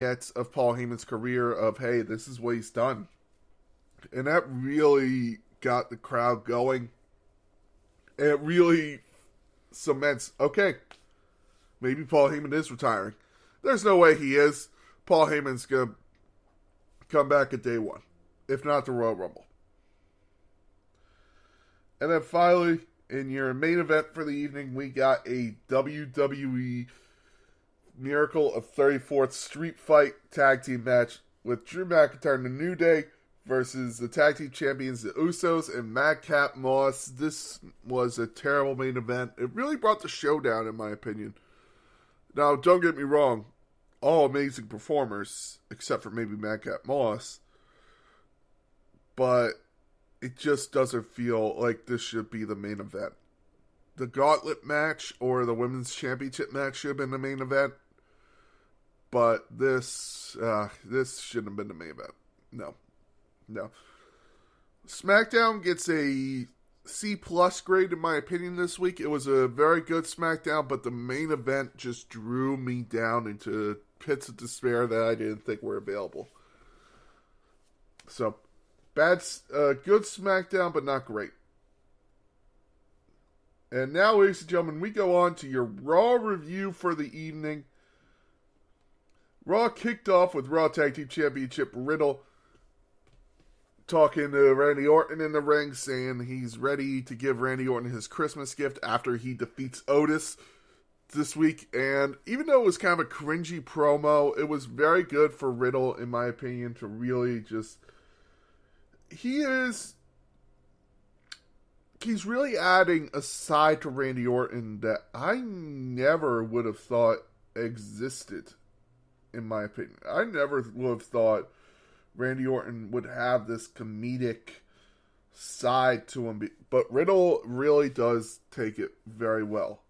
yet of Paul Heyman's career of, hey, this is what he's done. And that really got the crowd going. And it really cements, okay, maybe Paul Heyman is retiring. There's no way he is. Paul Heyman's going to come back at day one, if not the Royal Rumble. And then finally, in your main event for the evening, we got a WWE Miracle of 34th Street Fight tag team match with Drew McIntyre and the New Day versus the tag team champions, the Usos and Madcap Moss. This was a terrible main event. It really brought the show down, in my opinion. Now, don't get me wrong. All amazing performers, except for maybe Madcap Moss. But it just doesn't feel like this should be the main event. The Gauntlet match or the Women's Championship match should have been the main event. But this shouldn't have been the main event. No. SmackDown gets a C+ grade in my opinion this week. It was a very good SmackDown, but the main event just drew me down into pits of despair that I didn't think were available. So, good SmackDown, but not great. And now, ladies and gentlemen, we go on to your Raw review for the evening. Raw kicked off with Raw Tag Team Championship Riddle talking to Randy Orton in the ring, saying he's ready to give Randy Orton his Christmas gift after he defeats Otis this week. And even though it was kind of a cringy promo, it was very good for Riddle, in my opinion, to really just... He's really adding a side to Randy Orton that I never would have thought existed, in my opinion. I never would have thought Randy Orton would have this comedic side to him, but Riddle really does take it very well.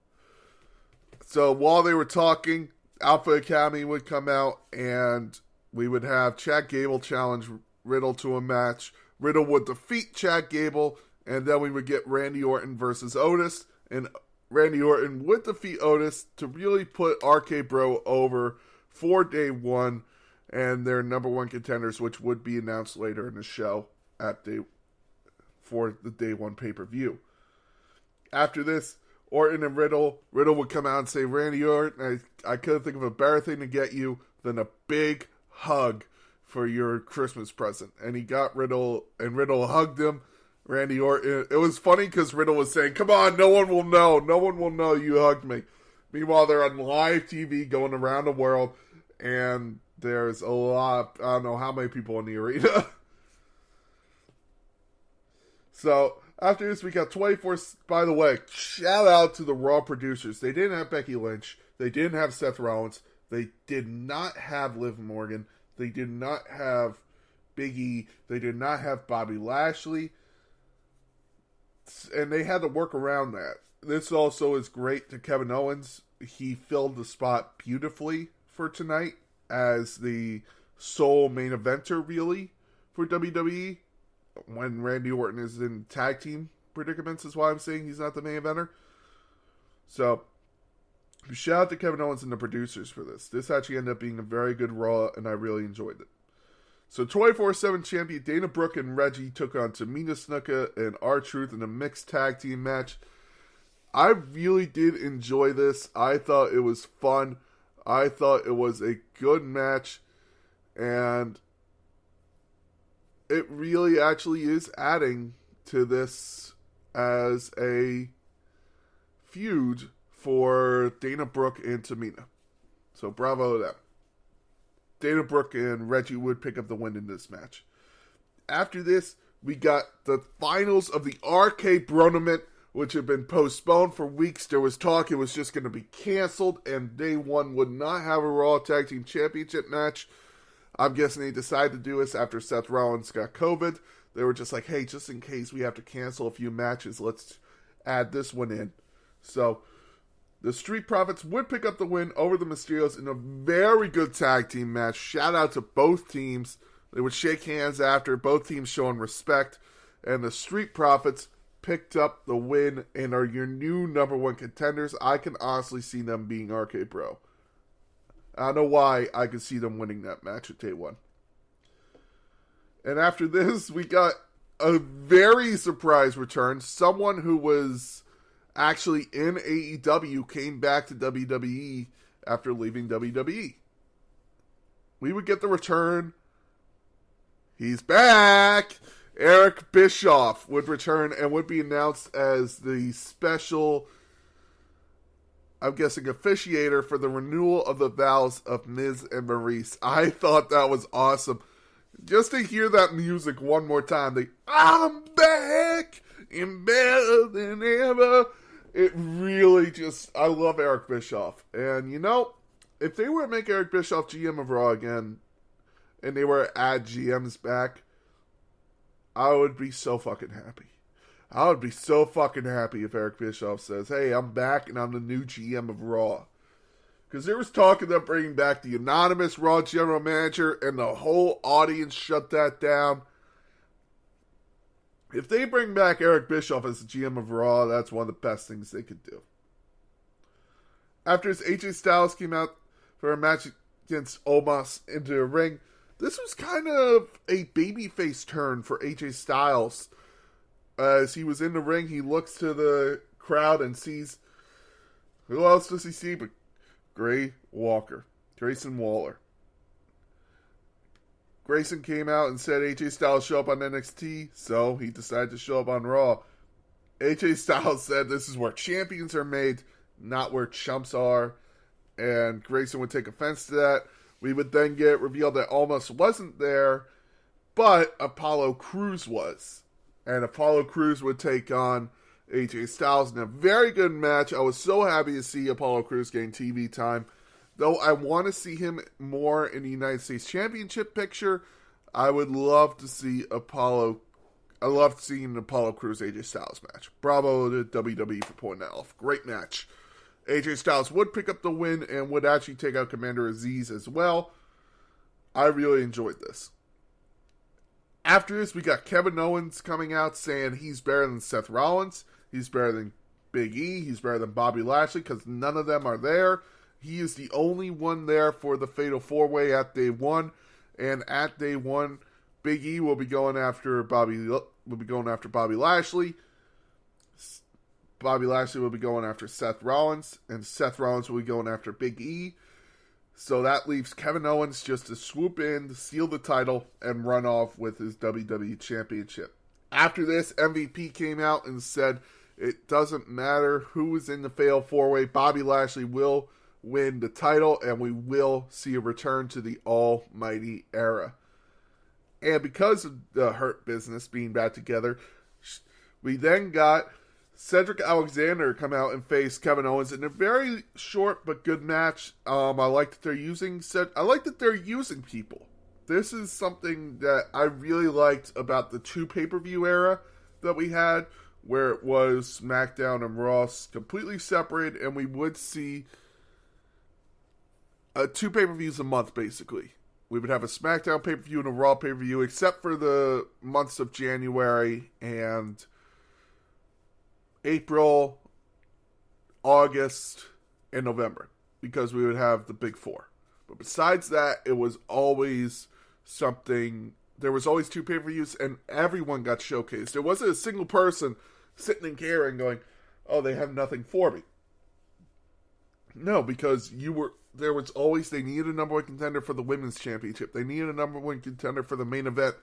So while they were talking, Alpha Academy would come out, and we would have Chad Gable challenge Riddle to a match. Riddle would defeat Chad Gable, and then we would get Randy Orton versus Otis, and Randy Orton would defeat Otis to really put RK Bro over for day one and their number one contenders, which would be announced later in the show for the day one pay-per-view. After this, Orton and Riddle would come out and say, Randy Orton, I couldn't think of a better thing to get you than a big hug for your Christmas present. And he got Riddle, and Riddle hugged him. Randy Orton, it was funny because Riddle was saying, come on, no one will know you hugged me. Meanwhile, they're on live TV going around the world, and there's a lot, I don't know how many people in the arena. So, after this, we got 24, by the way, shout out to the Raw producers. They didn't have Becky Lynch. They didn't have Seth Rollins. They did not have Liv Morgan. They did not have Biggie. They did not have Bobby Lashley. And they had to work around that. This also is great to Kevin Owens. He filled the spot beautifully for tonight as the sole main eventer, really, for WWE. When Randy Orton is in tag team predicaments is why I'm saying he's not the main eventer. So, shout out to Kevin Owens and the producers for this. This actually ended up being a very good Raw, and I really enjoyed it. So, 24/7 champion Dana Brooke and Reggie took on Tamina Snuka and R-Truth in a mixed tag team match. I really did enjoy this. I thought it was fun. I thought it was a good match. And it really actually is adding to this as a feud for Dana Brooke and Tamina. So bravo to them. Dana Brooke and Reggie would pick up the win in this match. After this, we got the finals of the RK Bronament, which had been postponed for weeks. There was talk it was just going to be canceled, and day one would not have a Raw Tag Team Championship match. I'm guessing they decided to do this after Seth Rollins got COVID. They were just like, hey, just in case we have to cancel a few matches, let's add this one in. So, the Street Profits would pick up the win over the Mysterios in a very good tag team match. Shout out to both teams. They would shake hands after, both teams showing respect. And the Street Profits picked up the win and are your new number one contenders. I can honestly see them being RK Bro. I don't know why I could see them winning that match at day one. And after this, we got a very surprise return. Someone who was actually in AEW came back to WWE after leaving WWE. We would get the return. He's back! Eric Bischoff would return and would be announced as the special, I'm guessing, officiator for the renewal of the vows of Miz and Maurice. I thought that was awesome. Just to hear that music one more time, I'm back and better than ever. It really just, I love Eric Bischoff. And you know, if they were to make Eric Bischoff GM of Raw again, and they were to add GMs back, I would be so fucking happy. I would be so fucking happy if Eric Bischoff says, hey, I'm back and I'm the new GM of Raw. Because there was talk of them bringing back the anonymous Raw general manager, and the whole audience shut that down. If they bring back Eric Bischoff as the GM of Raw, that's one of the best things they could do. After his AJ Styles came out for a match against Omos into the ring, this was kind of a babyface turn for AJ Styles. As he was in the ring, he looks to the crowd and sees, who else does he see but Grayson Waller. Grayson came out and said AJ Styles show up on NXT, so he decided to show up on Raw. AJ Styles said this is where champions are made, not where chumps are, and Grayson would take offense to that. We would then get revealed that Omos wasn't there, but Apollo Crews was. And Apollo Crews would take on AJ Styles in a very good match. I was so happy to see Apollo Crews getting TV time. Though I want to see him more in the United States Championship picture, I would love to see Apollo. I loved seeing the Apollo Crews AJ Styles match. Bravo to WWE for pulling that off. Great match. AJ Styles would pick up the win and would actually take out Commander Aziz as well. I really enjoyed this. After this, we got Kevin Owens coming out saying he's better than Seth Rollins. He's better than Big E. He's better than Bobby Lashley because none of them are there. He is the only one there for the Fatal 4-Way at day one. And at day one, Big E will be going after Bobby Lashley. Bobby Lashley will be going after Seth Rollins. And Seth Rollins will be going after Big E. So that leaves Kevin Owens just to swoop in, seal the title, and run off with his WWE Championship. After this, MVP came out and said it doesn't matter who is in the Fatal 4-Way. Bobby Lashley will win the title, and we will see a return to the Almighty Era. And because of the Hurt Business being back together, we then got Cedric Alexander come out and face Kevin Owens in a very short but good match. I like that they're using people. This is something that I really liked about the two pay-per-view era that we had, where it was SmackDown and Raw completely separate, and we would see two pay-per-views a month, basically. We would have a SmackDown pay-per-view and a Raw pay-per-view, except for the months of January and April, August, and November, because we would have the big four. But besides that, it was always something. There was always two pay-per-views, and everyone got showcased. There wasn't a single person sitting in care and going, oh, they have nothing for me. No, because there was always, they needed a number one contender for the women's championship. They needed a number one contender for the main event.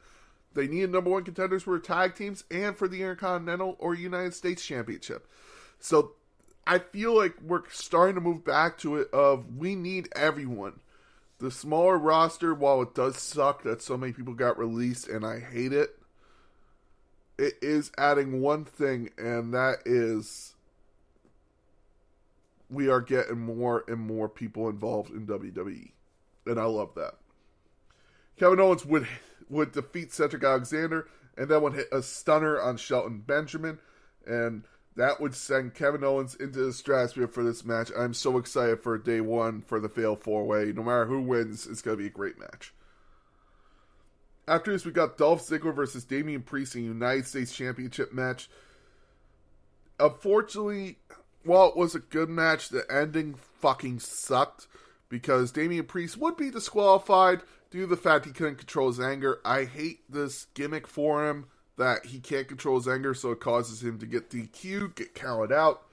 They needed number one contenders for tag teams and for the Intercontinental or United States Championship. So I feel like we're starting to move back to it of we need everyone. The smaller roster, while it does suck that so many people got released and I hate it, it is adding one thing, and that is we are getting more and more people involved in WWE. And I love that. Kevin Owens would defeat Cedric Alexander and then would hit a stunner on Shelton Benjamin. And that would send Kevin Owens into the stratosphere for this match. I'm so excited for day one for the Fatal 4-Way. No matter who wins, it's going to be a great match. After this, we got Dolph Ziggler versus Damien Priest in a United States Championship match. Unfortunately, while it was a good match, the ending fucking sucked. because Damien Priest would be disqualified due to the fact he couldn't control his anger. I hate this gimmick for him that he can't control his anger, so it causes him to get DQ'd, get counted out.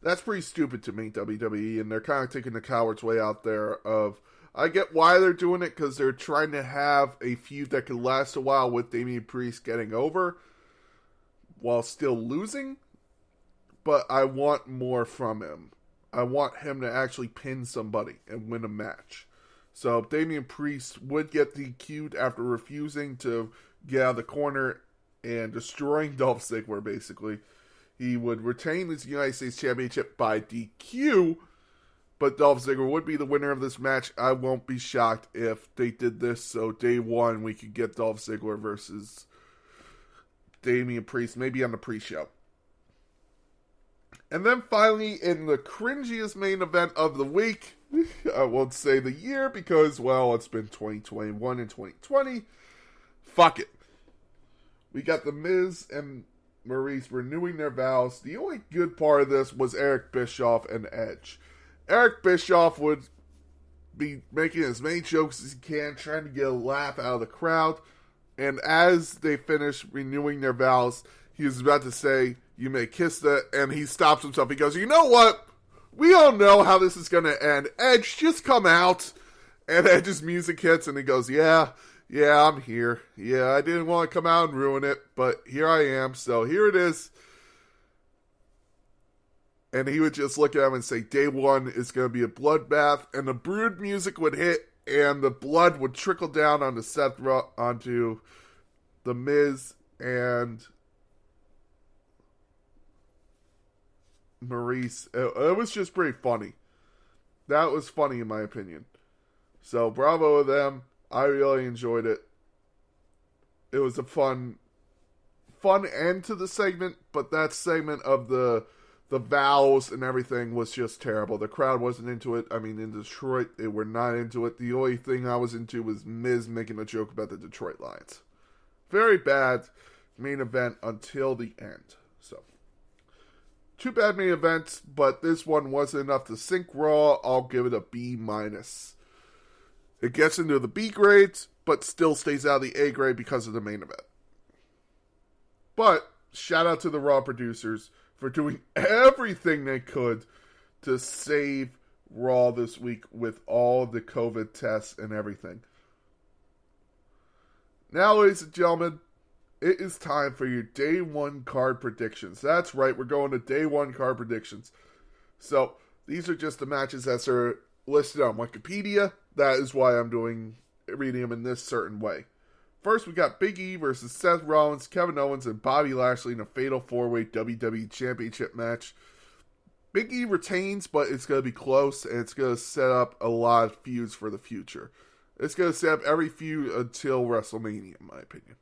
That's pretty stupid to me, WWE, and they're kind of taking the coward's way out there of, I get why they're doing it, because they're trying to have a feud that could last a while with Damien Priest getting over while still losing, but I want more from him. I want him to actually pin somebody and win a match. So Damien Priest would get DQ'd after refusing to get out of the corner and destroying Dolph Ziggler, basically. He would retain his United States Championship by DQ, but Dolph Ziggler would be the winner of this match. I won't be shocked if they did this, so day one we could get Dolph Ziggler versus Damien Priest, maybe on the pre-show. And then finally, in the cringiest main event of the week, I won't say the year because, well, it's been 2021 and 2020. Fuck it. We got The Miz and Maurice renewing their vows. The only good part of this was Eric Bischoff and Edge. Eric Bischoff would be making as many jokes as he can, trying to get a laugh out of the crowd. And as they finish renewing their vows, he was about to say, "You may kiss that," and he stops himself. He goes, "You know what? We all know how this is going to end. Edge, just come out." And Edge's music hits, and he goes, Yeah, I'm here. Yeah, I didn't want to come out and ruin it, but here I am, so here it is." And he would just look at him and say, "Day one is going to be a bloodbath," and the Brood music would hit, and the blood would trickle down onto onto The Miz and Maurice. It was just pretty funny. That was funny in my opinion. So bravo to them. I really enjoyed it. It was a fun end to the segment, but that segment of the vows and everything was just terrible. The crowd wasn't into it. I mean, in Detroit, they were not into it. The only thing I was into was Miz making a joke about the Detroit Lions. Very bad main event until the end. So, two bad main events, but this one wasn't enough to sink Raw. I'll give it a B-. It gets into the B grades, but still stays out of the A grade because of the main event. But, shout out to the Raw producers for doing everything they could to save Raw this week with all the COVID tests and everything. Now, ladies and gentlemen, it is time for your Day 1 card predictions. That's right, we're going to Day 1 card predictions. So, these are just the matches that are listed on Wikipedia. That is why I'm reading them in this certain way. First, we got Biggie versus Seth Rollins, Kevin Owens, and Bobby Lashley in a fatal 4-way WWE Championship match. Biggie retains, but it's going to be close, and it's going to set up a lot of feuds for the future. It's going to set up every feud until WrestleMania, in my opinion.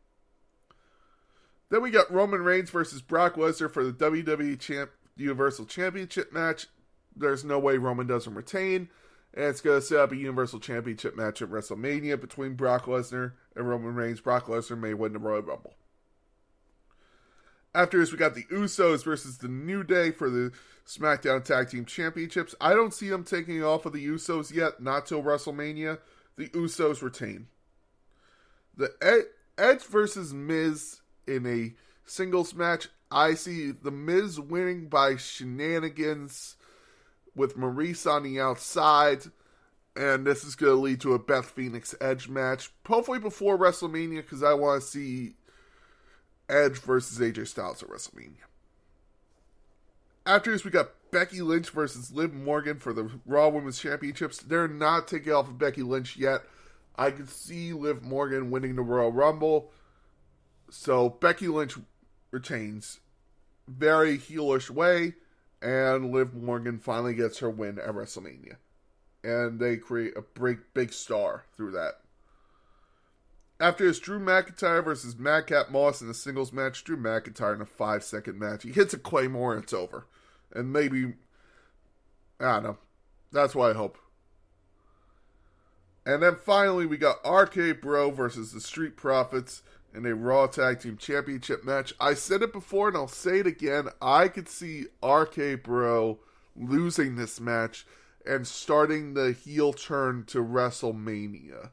Then we got Roman Reigns versus Brock Lesnar for the WWE Universal Championship match. There's no way Roman doesn't retain. And it's going to set up a Universal Championship match at WrestleMania between Brock Lesnar and Roman Reigns. Brock Lesnar may win the Royal Rumble. After this, we got the Usos versus the New Day for the SmackDown Tag Team Championships. I don't see them taking it off of the Usos yet, not till WrestleMania. The Usos retain. The Edge versus Miz in a singles match. I see the Miz winning by shenanigans with Maurice on the outside, and this is going to lead to a Beth Phoenix Edge match, hopefully before WrestleMania, because I want to see Edge versus AJ Styles at WrestleMania. After this, we got Becky Lynch versus Liv Morgan for the Raw Women's Championships. They're not taking off of Becky Lynch yet. I could see Liv Morgan winning the Royal Rumble, so Becky Lynch retains. Very heelish way. And Liv Morgan finally gets her win at WrestleMania. And they create a big star through that. After this, Drew McIntyre versus Madcap Moss in a singles match. Drew McIntyre in a 5-second match. He hits a Claymore and it's over. And maybe, I don't know. That's what I hope. And then finally, we got RK Bro versus the Street Profits in a Raw Tag Team Championship match. I said it before and I'll say it again. I could see RK Bro losing this match and starting the heel turn to WrestleMania.